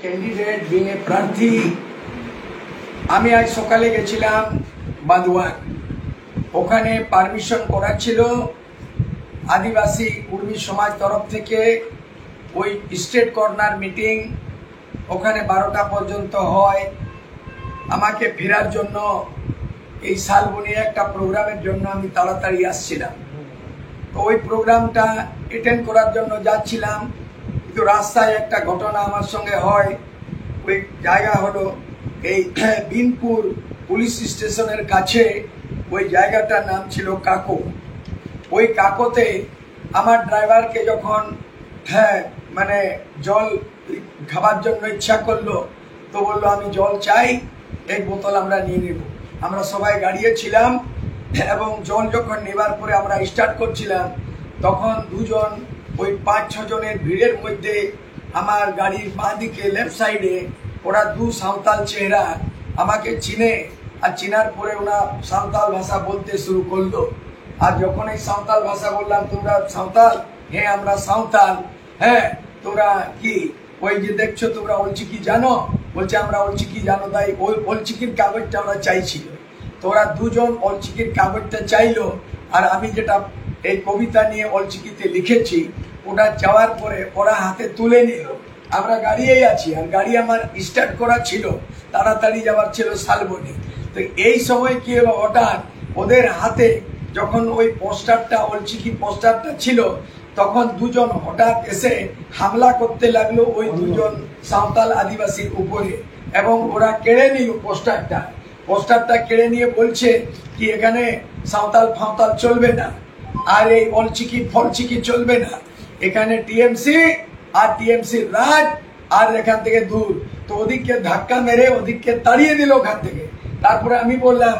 Candidate being a প্রার্থী আমি আজ সকালে গেছিলাম বান্দোয়ান। ওখানে পারমিশন করা ছিল আদিবাসী কুর্মী সমাজ তরফ থেকে। ওই স্টেট কর্নার মিটিং ওখানে 12টা পর্যন্ত হয়। আমাকে ফেরার জন্য এই শালবনির একটা প্রোগ্রামের জন্য আমি তাড়াতাড়ি আসছিলাম। তো ওই প্রোগ্রামটা অ্যাটেন্ড করার জন্য যাচ্ছিলাম, কিন্তু রাস্তায় একটা ঘটনা আমার সঙ্গে হয়। ওই জায়গা হলো এই বিনপুর পুলিশ স্টেশনের কাছে। ওই জায়গাটার নাম ছিল কাকো। ওই কাকোতে আমার ড্রাইভারকে যখন মানে জল খাবার জন্য ইচ্ছা করলো, তো বললো আমি জল চাই, এক বোতল আমরা নিয়ে নেব। আমরা সবাই গাড়িয়ে ছিলাম এবং জল যখন নেবার পরে আমরা স্টার্ট করছিলাম, তখন দুজন ওই 5-6 জনের ভিড়ের মধ্যে আমার গাড়ির বাঁ দিকে লেফট সাইডে ওরা দু সাঁওতাল চেহারা আমাকে চিনে, আর চিনার পরে ওরা সাঁওতাল ভাষা বলতে শুরু করলো। আর যখন এই সাঁওতাল ভাষা বললাম, তোমরা সাঁওতাল? হ্যাঁ আমরা সাঁওতাল। হ্যাঁ তোমরা কি ওই যে দেখছো তোমরা অলচিকি জানো? বলছে আমরা অলচিকি জানো, তাই ওই অলচিকির কাগজটা আমরা চাইছিল। তো ওরা দুজন অলচিকির কাগজটা চাইলো, আর আমি যেটা এই কবিতা নিয়ে অলচিকিতে লিখেছি ওটা চাওয়ার পরে ওরা হাতে তুলে নিল। আমরা গাড়িয়েই আছি, আর গাড়ি আমার স্টার্ট করা ছিল, তাড়াতাড়ি যাওয়ার ছিল শালবনি। তো এই সময় কি হলো, হঠাৎ ওদের হাতে যখন ওই পোস্টারটা অলচিকি পোস্টারটা ছিল, তখন দুজন হঠাৎ এসে হামলা করতে লাগলো ওই দুজন সাঁওতাল আদিবাসীর উপরে, এবং ওরা কেড়ে নিল পোস্টারটা কেড়ে নিয়ে বলছে কি এখানে সাঁওতাল ফাঁওতাল চলবে না, আর এই অলচিকি ফলচিকি চলবে না, এখানে টিএমসি আর টিএমসির রাজ, আর এখান থেকে দূর। তো ওদিককে ধাক্কা মেরে ওদিককে তাড়িয়ে দিল ওখান থেকে। তারপরে আমি বললাম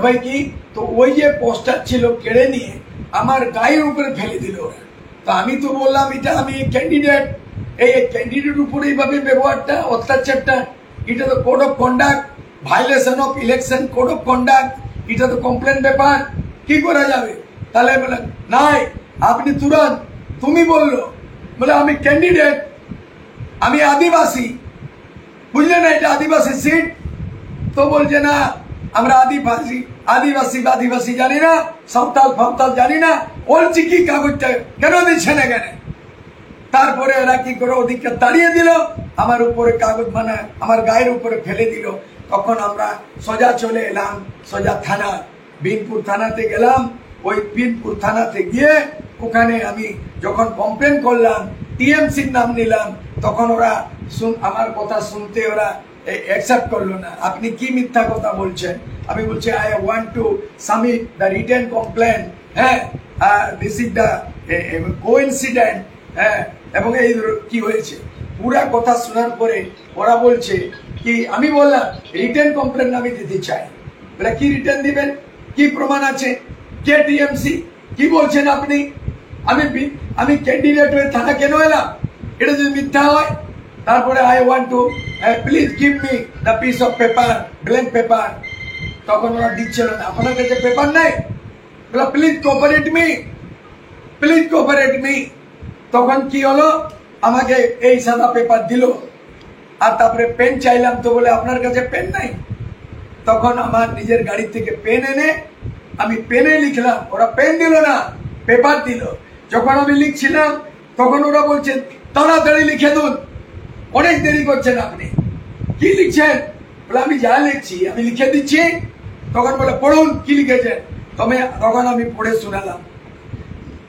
ভাই কি, তো ওই যে পোস্টার ছিল কেড়ে নিয়ে আমার গায়ের উপরে ফেলে দিল ওরা। তো আমি তো বললাম এটা আমি ক্যান্ডিডেট, এই ক্যান্ডিডেট উপরে এইভাবে ব্যবহারটা, অত্যাচারটা, এটা তো code of conduct, violation of election code of conduct, এটা তো কমপ্লেন ব্যাপার, কি করা যাবে? তাহলে বললেন নাই আপনি তুরন্ত, তুমি বললো বলে আমি ক্যান্ডিডেট, আমি আদিবাসী, বুঝলে না এটা আদিবাসী সিট। তো বলছে না আমরা আদিবাসী জানি না, সাঁওতাল ফাঁওতাল জানি না, অলচিকি কাগজটা কেন দিচ্ছে না কেন? তারপরে এরা কি করে ওদিককে তাড়িয়ে দিল, আমার উপরে কাগজ মানে আমার গায়ের উপরে ফেলে দিল। তখন আমরা সোজা চলে এলাম সোজা থানা, বিনপুর থানাতে গেলাম। ওই বিনপুর থানাতে গিয়ে ওখানে আমি যখন কমপ্লেন করলাম, টিএমসির নাম নিলাম, তখন ওরা আমার কথা শুনতে ওরা অ্যাকসেপ্ট করলো না। আপনি কি মিথ্যা কথা বলছেন? আমি বলছি I want to submit the written complain, this is the coincident, এবং এই কি হয়েছে পুরা কথা শোনার পরে ওরা বলছে কি, আমি বললাম রিটেন কমপ্লেন আমি দিতে চাই। বলে কি রিটেন দিবেন, কি প্রমাণ আছে, কে টিএমসি, কি বলছেন আপনি? আমি ক্যান্ডিডেট হয়ে থানা কেন এলাম? এটা যদি মিথ্যা হয়, তারপরে I want to please give me the piece of paper, blank paper. তখন ওরা দিচ্ছিল না, আপনার কাছে পেপার নাই? বলে প্লিজ কোঅপারেট মি। তখন কি হলো, আমাকে এই সাদা পেপার দিল, আর তারপরে পেন চাইলাম, তো বলে আপনার কাছে পেন নাই। তখন আমার নিজের গাড়ি থেকে পেন এনে আমি পেনে লিখলাম, ওরা পেন দিল না, পেপার দিল। যখন আমি লিখছিলাম তখন ওরা বলছে তাড়াতাড়ি লিখে দিন, অনেক দেরি করছেন আপনি, কি লিখছেন? বলে আমি যা লিখছি আমি লিখে দিচ্ছি। তখন বলে পড়ুন কি লিখেছেন। তখন আমি পড়ে শোনালাম,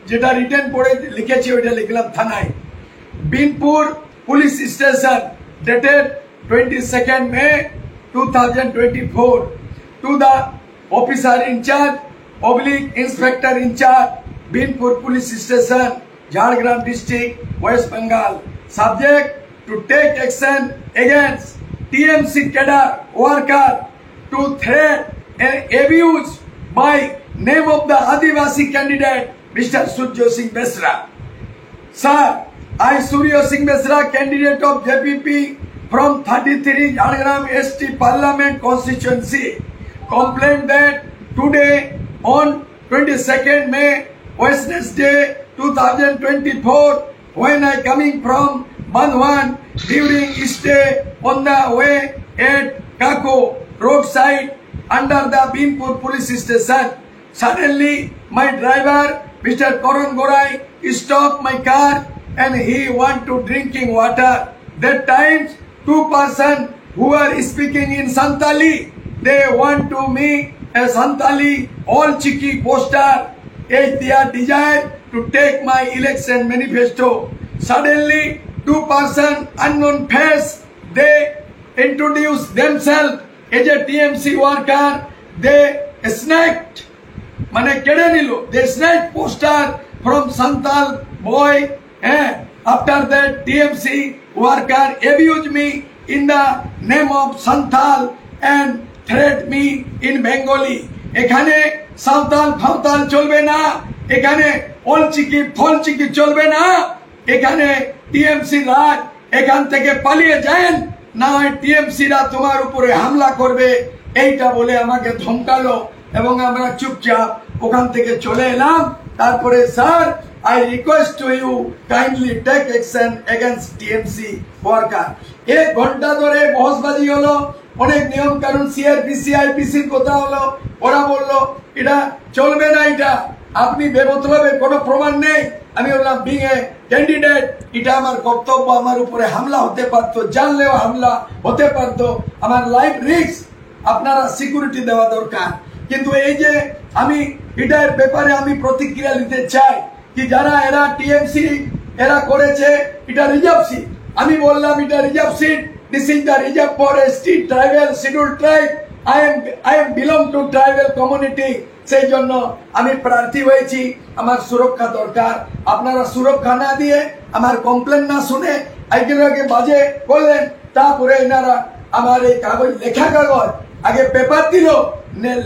যেটা রিটেন পড়ে লিখেছি ওইটা লিখলাম থানায়। Binpur police station dated 22 May 2024 to the officer in charge / inspector in charge, Binpur Police Station, Jhargram District, West Bengal, subject to take action against TMC cadre worker to threat and abuse by name of the Adivasi candidate Mr. Surya Singh Besra. Sir, I Surya Singh Besra, candidate of JPP from 33 Jhargram ST Parliament constituency, complained that today on 22nd May, Wednesday 2024, when I coming from Bandwan during stay on the way at Kako roadside under the Binpur police station. Suddenly, my driver, Mr. Karan Gorai, stopped my car and he want to drinking water. That time, two person who are speaking in Santali, they want to me a Santali all chiki poster as their desire to take my election manifesto. Suddenly, two person unknown face, they introduce themselves as a TMC worker. They snatched, they snatched poster from Santal boy. After that, TMC worker abused me in the name of Santal and threat me in Bengali. Ekhane Santal Fantal cholbe na, ekhane olchiki folchiki cholbe na, ekhane TMC raj এখান থেকে পালিয়ে যান, না হয় টিএমসিরা তোমার উপরে হামলা করবে, এইটা বলে আমাকে ধমকালো এবং আমরা চুপচাপ ওখান থেকে চলে এলাম। তারপরে sir, I request to you kindly take action against TMC worker. এক ঘন্টা ধরে বহসবাজি হলো, অনেক নিয়ম কানুন সিআরপিসি আইপিসির কথা হলো, ওরা বললো এটা চলবে না, এটা আপনি বেমতলবে কোনো প্রমাণ নেই। আমি বললাম বিং এ ক্যান্ডিডেট, এটা আমার কর্তব্য, আমার উপরে হামলা হতে পারতো, জানলেও হামলা হতে পারতো, আমার লাইফ রিস্ক, আপনারা সিকিউরিটি দেওয়া দরকার। কিন্তু এই যে আমি এটার ব্যাপারে আমি প্রতিক্রিয়া নিতে চাই কি যারা এরা টিএমসি এরা করেছে এটা রিজার্ভ সিট, আমি বললাম এটা reserve seat, this is the reserve for ST tribal schedule tribe, I am belong to tribal community, সেই জন্য আমি প্রার্থী হয়েছি, আমার সুরক্ষা দরকার। আপনারা সুরক্ষা না দিয়ে আমার কমপ্লেন না শুনে আগে বাজে করলেন, তারপরে এনারা আমার এই কাগজ লেখা কাগজ আগে পেপার দিল,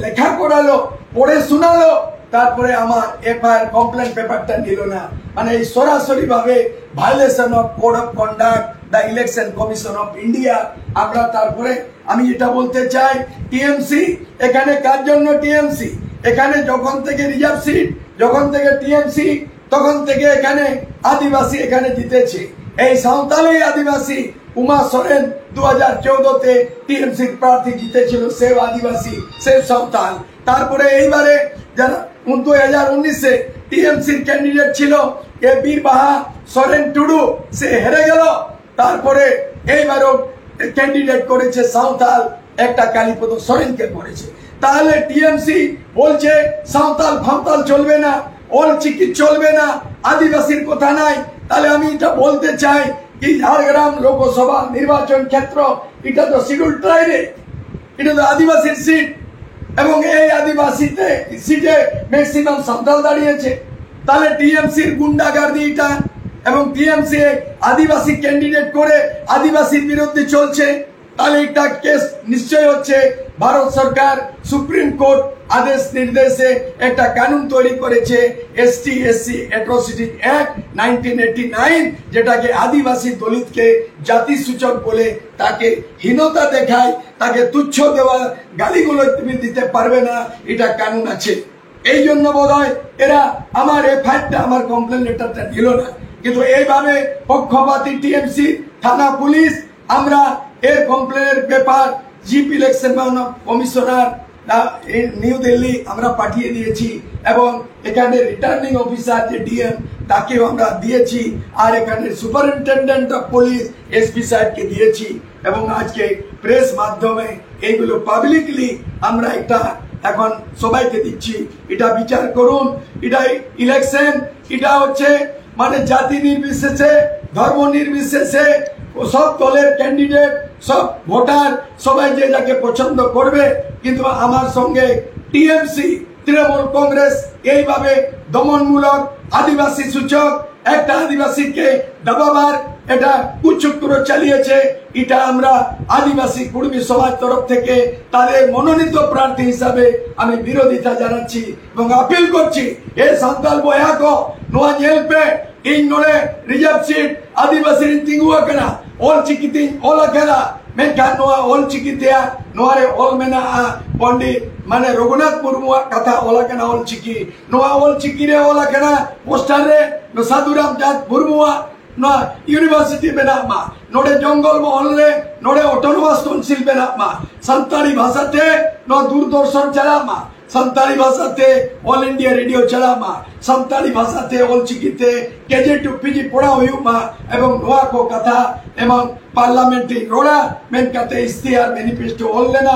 লেখা করালো, পড়ে শোনালো, তারপরে আমার এফআইআর কমপ্লেন পেপারটা নিল না। মানে এই সরাসরি ভাবে violation of code of conduct the election commission of India. আমরা তারপরে আমি এটা বলতে চাই, টিএমসি এখানে কার জন্য টিএমসি, এখানে যখন থেকে রিজার্ভ সিট, যখন থেকে টিএমসি, তখন থেকে এখানে আদিবাসী এখানে জিতেছে। এই সাঁওতালি আদিবাসী উমা সোরেন 2014-তে টিএমসির প্রার্থী জিতেছিল, সেও আদিবাসী, সেও সাঁওতাল। তারপরে এইবারে যারা 2019-এ টিএমসির ক্যান্ডিডেট ছিল এ বীরবাহা সোরেন টুডু, সে হেরে গেল। তারপরে এইবারও ক্যান্ডিডেট করেছে সাঁওতাল, একটা কালীপদ সোরেনকে করেছে। তাহলে টিএমসি বলছে সাঁওতাল ফাঁওতাল চলবে না, অল চিকি চলবে না, আদিবাসীর কথা নাই। তাহলে আমি এটা বলতে চাই কি ঝাড়গ্রাম লোকসভা নির্বাচন ক্ষেত্র এটা তো শিডিউল ট্রাইবে, এটা তো আদিবাসীর সিট, এবং এই আদিবাসীতে সিটে ম্যাক্সিমাম সাঁওতাল দাঁড়িয়েছে। তাহলে টিএমসির গুন্ডাগার্দি এটা, এবং টিএমসি আদিবাসী ক্যান্ডিডেট করে আদিবাসীর বিরুদ্ধে চলছে। তাহলে এটা কেস নিশ্চয় হচ্ছে ভারত সরকার সুপ্রিম কোর্ট আদেশ নির্দেশে একটা কানুন তৈরি করেছে, এসটি এসসি অ্যাট্রোসিটি অ্যাক্ট 1989, যেটাকে আদিবাসী দলিতকে জাতিসূচক বলে তাকে হীনতা দেখায়, তাকে তুচ্ছ দেওয়া গালিগুলো তুমি দিতে পারবে না, এটা কানুন আছে। এই জন্য বোধহয় এরা আমার এফআইআরটা, আমার কমপ্লেন লেটারটা দিল না। কিন্তু এইভাবে পক্ষপাতী টিএমসি থানা পুলিশ, আমরা এর কমপ্লেনের paper chief election commissioner New Delhi আমরা পাঠিয়ে দিয়েছি, এবং এখানে রিটার্নিং অফিসার যে ডিএম তাকেও আমরা দিয়েছি, আর এখানে সুপারিনটেন্ডেন্ট অফ পুলিশ এসপি সাহেবকে দিয়েছি, এবং আজকে প্রেস মাধ্যমে এইগুলো পাবলিকলি আমরা এটা এখন সবাইকে দিচ্ছি। এটা বিচার করুন, এটা ইলেকশন, এটা হচ্ছে মানে জাতি নির্বিশেষে, ধর্ম নির্বিশেষে, সব দলের ক্যান্ডিডেট, সব ভোটার সবাই যে যাকে পছন্দ করবে। কিন্তু আমার সঙ্গে টিএমসি, তৃণমূল কংগ্রেস এইভাবে দমনমূলক আদিবাসী সূচক একটা আদিবাসীকে দাবাবার এটা কুচক্র চালিয়েছে। এটা আমরা আদিবাসী কুর্মী সমাজ তরফ থেকে তাদের মনোনীত প্রার্থী হিসাবে আমি বিরোধিতা জানাচ্ছি এবং আপিল করছি, এ সান্তাল বয়াকো নোয়া জেলপে ইন নোড়ে রিজার্ভ সিট আদিবাসী তিঙ্গুয়া কেনা অল চিকিতিং অলা কেনা মেনখান নোয়া অল চিকিতিয়া নোয়ারে অল মেনা পন্ডিত মানে রঘুনাথ মুর্মুয়া কথা ওলা কেনা অল চিকি নোয়া অল চিকি রে ওলা কেনা পোস্টার রে সাধুরাম চাঁদ মুর্মুয়া नो यूनिवर्सिटी बना मा नोडे जंगल महल रे नोडे ऑटोनोमस काउंसिल बना मा संताली भाषा ते नो दूरदर्शन चला मा संताली भाषा ते ऑल इंडिया रेडियो चला मा संताली भाषा ते ऑल चिकी ते केजे टू पीजी पढ़ा हुई मा एवं नोआ को कथा एवं पार्लियामेंट्री रोड़ा मेन कते इस्तिहार मैनिफेस्टो ऑल लेना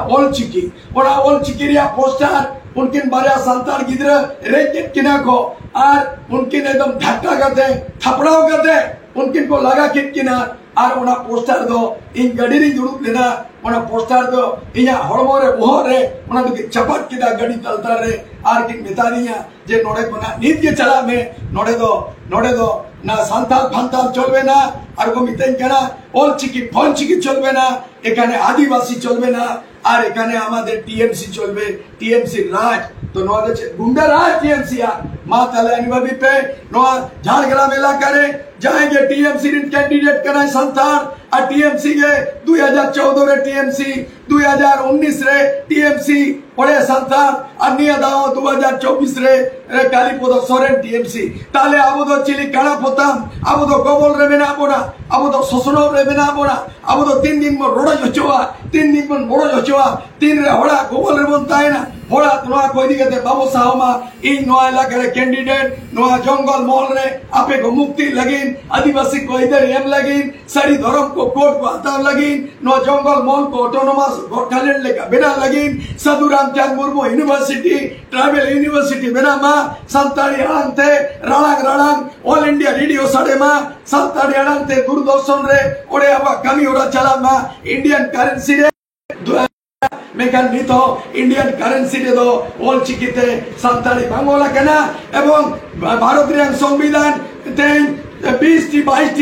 ऑल चिकी रिया पोस्टर उनकिन बारे संताल गिद्र रेकेट किना को और उनकिन एकदम धक्का करते थपड़ाओ करते उनकिन को लगा किना और उना पोस्टर दो इन गड़ी री जुड़ुक लेना उना पोस्टर दो इया हड़मो रे बोह रे उना तो चपट किदा गड़ी तलता रे और किन मितारिया जे नोड़े को ना नीत के चला में नोड़े दो ना संताल फंताल चलबे ना और को मितेन कना ऑल चिकी फोन चिकी चलबे ना एखाने आदिवासी चलबे ना और एखाने आमादेर टीएमसी चलबे टीएमसी राज तो नोआ देशे गुंडा राज टीएमसी मा ताले अनुभवी पे नोआ झारग्राम इलाका रे जाएंगे टीएमसी कैंडिडेट कराए संतान और टीएमसी के 2014 रे टीएमसी 2019 रे टीएमसी पड़े संतान और निया दाओ 2024 रे कालीपद सोरेन टीएमसी ताले आबो दो चिली काड़ा पोताम आबो दो गोबल रे बेना बोना आबो दो ससनो रे बेना बोना आबो दो 3 दिन में रोड़ा जोचवा 3 दिन में बोड़ो जोचवा 3 रे होड़ा गोबल रे बनता है ना होड़ा नोआ कोई दिगते बाबू साहमा इन नोआ इलाका रे कैंडिडेट नोआ जंगल महल रे आपे को मुक्ति लगिन आदिवासी को इधर एम लगिन सारी धर्म को कोर्ट को हटाव लगिन नोआ जंगल महल को ऑटोनोमस गोठालैंड लेका बिना लगिन Sadhu Ramchandra Murmu university tribal university बिना मा संताली आंते रालांग ऑल इंडिया रेडियो साडे मा संताली आंते दूरदर्शन रे ओडे आवा कमी ओरा चला मा इंडियन करेंसी रे मेकान नितो इंडियन करेंसी रे दो ऑल चिकिते संताली बांगोला कना एवं भारत रे संविधान ते 20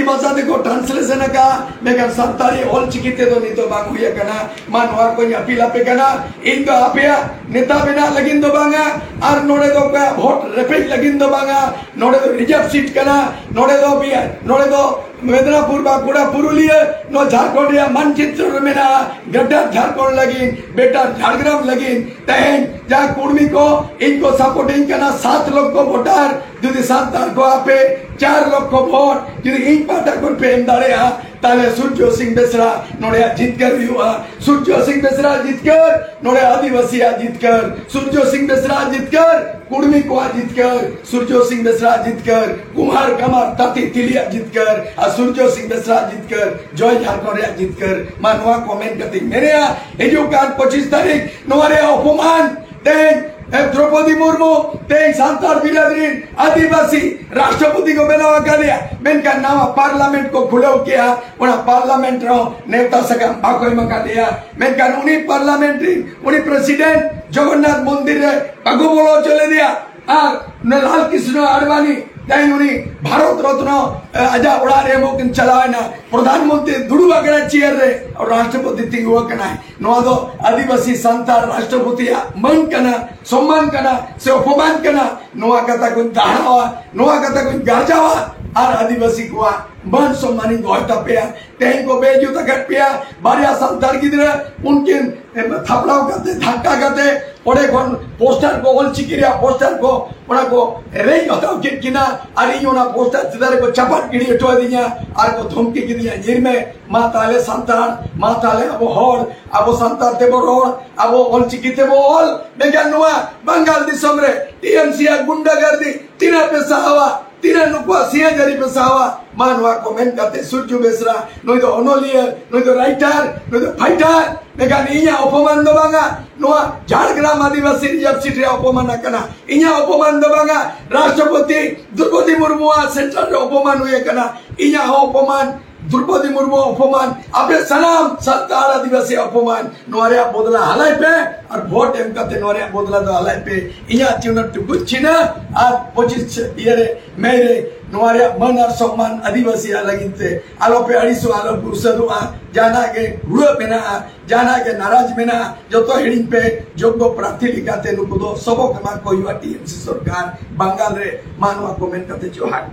भाषा देखो ट्रांसलेशन का मेकान संताली ऑल चिकिते दो नितो बांगुया कना मानवा को अपील आपे कना इन दो आपया नेता बिना लगिन दो बांगा और नोड़े दो वोट रेपेज लगिन दो बांगा नोड़े दो रिजर्व सीट कना नोड़े दो मेदिनीपुर बांकुड़ा पुरुलिया नो झारखंड या मानचित्र में ना गड्ढा झारखंड लगिन बेटा झारग्राम लगिन तहन जा कुर्मी को इनको सपोर्टिंग करना 7 लोग को वोटर यदि संतान को आपे 4 लोग को वोट यदि इन पार्टी को पेम दारे ताले सूर्य सिंह बेसरा नोड़े जीतकर हुआ सूर्य सिंह बेसरा जीतकर नोड़े आदिवासी जीतकर सूर्य सिंह बेसरा जीतकर कुर्मी को जीतकर सूर्य सिंह बेसरा जीतकर कुमार कमार ताती तिलिया जीतकर और सूर्य सिंह बेसरा जीतकर जय झारखंड जीतकर मानवा कमेंट करती मेरे ये जो 25 तारीख नोरे अपमान द्रौपदी मुर्मू संताल बिरादरी आदिवासी राष्ट्रपति को बनावा कर दिया मेनका नाम पार्लियामेंट को खुलो किया उना पार्लियामेंट रो नेता सका बाकोई मका दिया मेनका उनी पार्लियामेंट्री उनी प्रेसिडेंट जगन्नाथ मंदिर रे अगो बोलो चले दिया और लाल कृष्ण आडवाणी उनी भारत रत्न आजा उड़ा रे मोकिन चलावे ना प्रधानमंत्री दुड़ुबा कना चेयर रे और राष्ट्रपति तिंगुआ कना नोआ दो आदिवासी संताल राष्ट्रपति मन कना सम्मान कना से अपमान कना नोआ कथा को दाहवा नोआ कथा को गाजावा और आदिवासी को मन सम्मानी गोयता पेया तेन को बेजुता कट पेया बारिया संताल गिद्रा उनके थपड़ाव करते धक्का करते ओडे कोन पोस्टर को ऑल चिकिरिया पोस्टर को ओना को रे हताव किना और इयोना पोस्टर तिदारे को चपट गिड़ी हटवा दिया और को धमकी गिदिया जिर में मा ताले संतान मा ताले अब होर अब संतान ते बोर अब ऑल चिकिते बोल बेगानुआ बंगाल दिसम रे टीएमसी गुंडागर्दी तीना पैसा हवा तीना नुकुआ सिया जरी पैसा हवा मानवा कमेंट करते सूर्य बेसरा नोई तो ओनोलियर नोई तो राइटर नोई तो फाइटर मेकान इया अपमान दो बांगा नोआ झारग्राम आदिवासी रिजर्व सीट रे अपमान कना इया अपमान दो बांगा राष्ट्रपति द्रौपदी मुर्मू सेंट्रल रे अपमान हुए कना इया अपमान द्रौपदी मुर्मू अपमान आपे सलाम संताल आदिवासी अपमान नोरे बदला हलाई पे और वोट एम करते नोरे बदला दो हलाई पे इया चुना टुकुचिना और 25 ईयर मेरे नोरे मन और सम्मान आदिवासी लगिनते आलो पे अड़ीसो आलो पुरुषरुआ जाना के हुआ बिना जाना के नाराज बिना जो तो हिडिंग पे जोग्य प्रार्थी लिखाते नुकुदो सबो कमा कोई टीएमसी सरकार बंगाल रे मानवा कमेंट करते जोहार।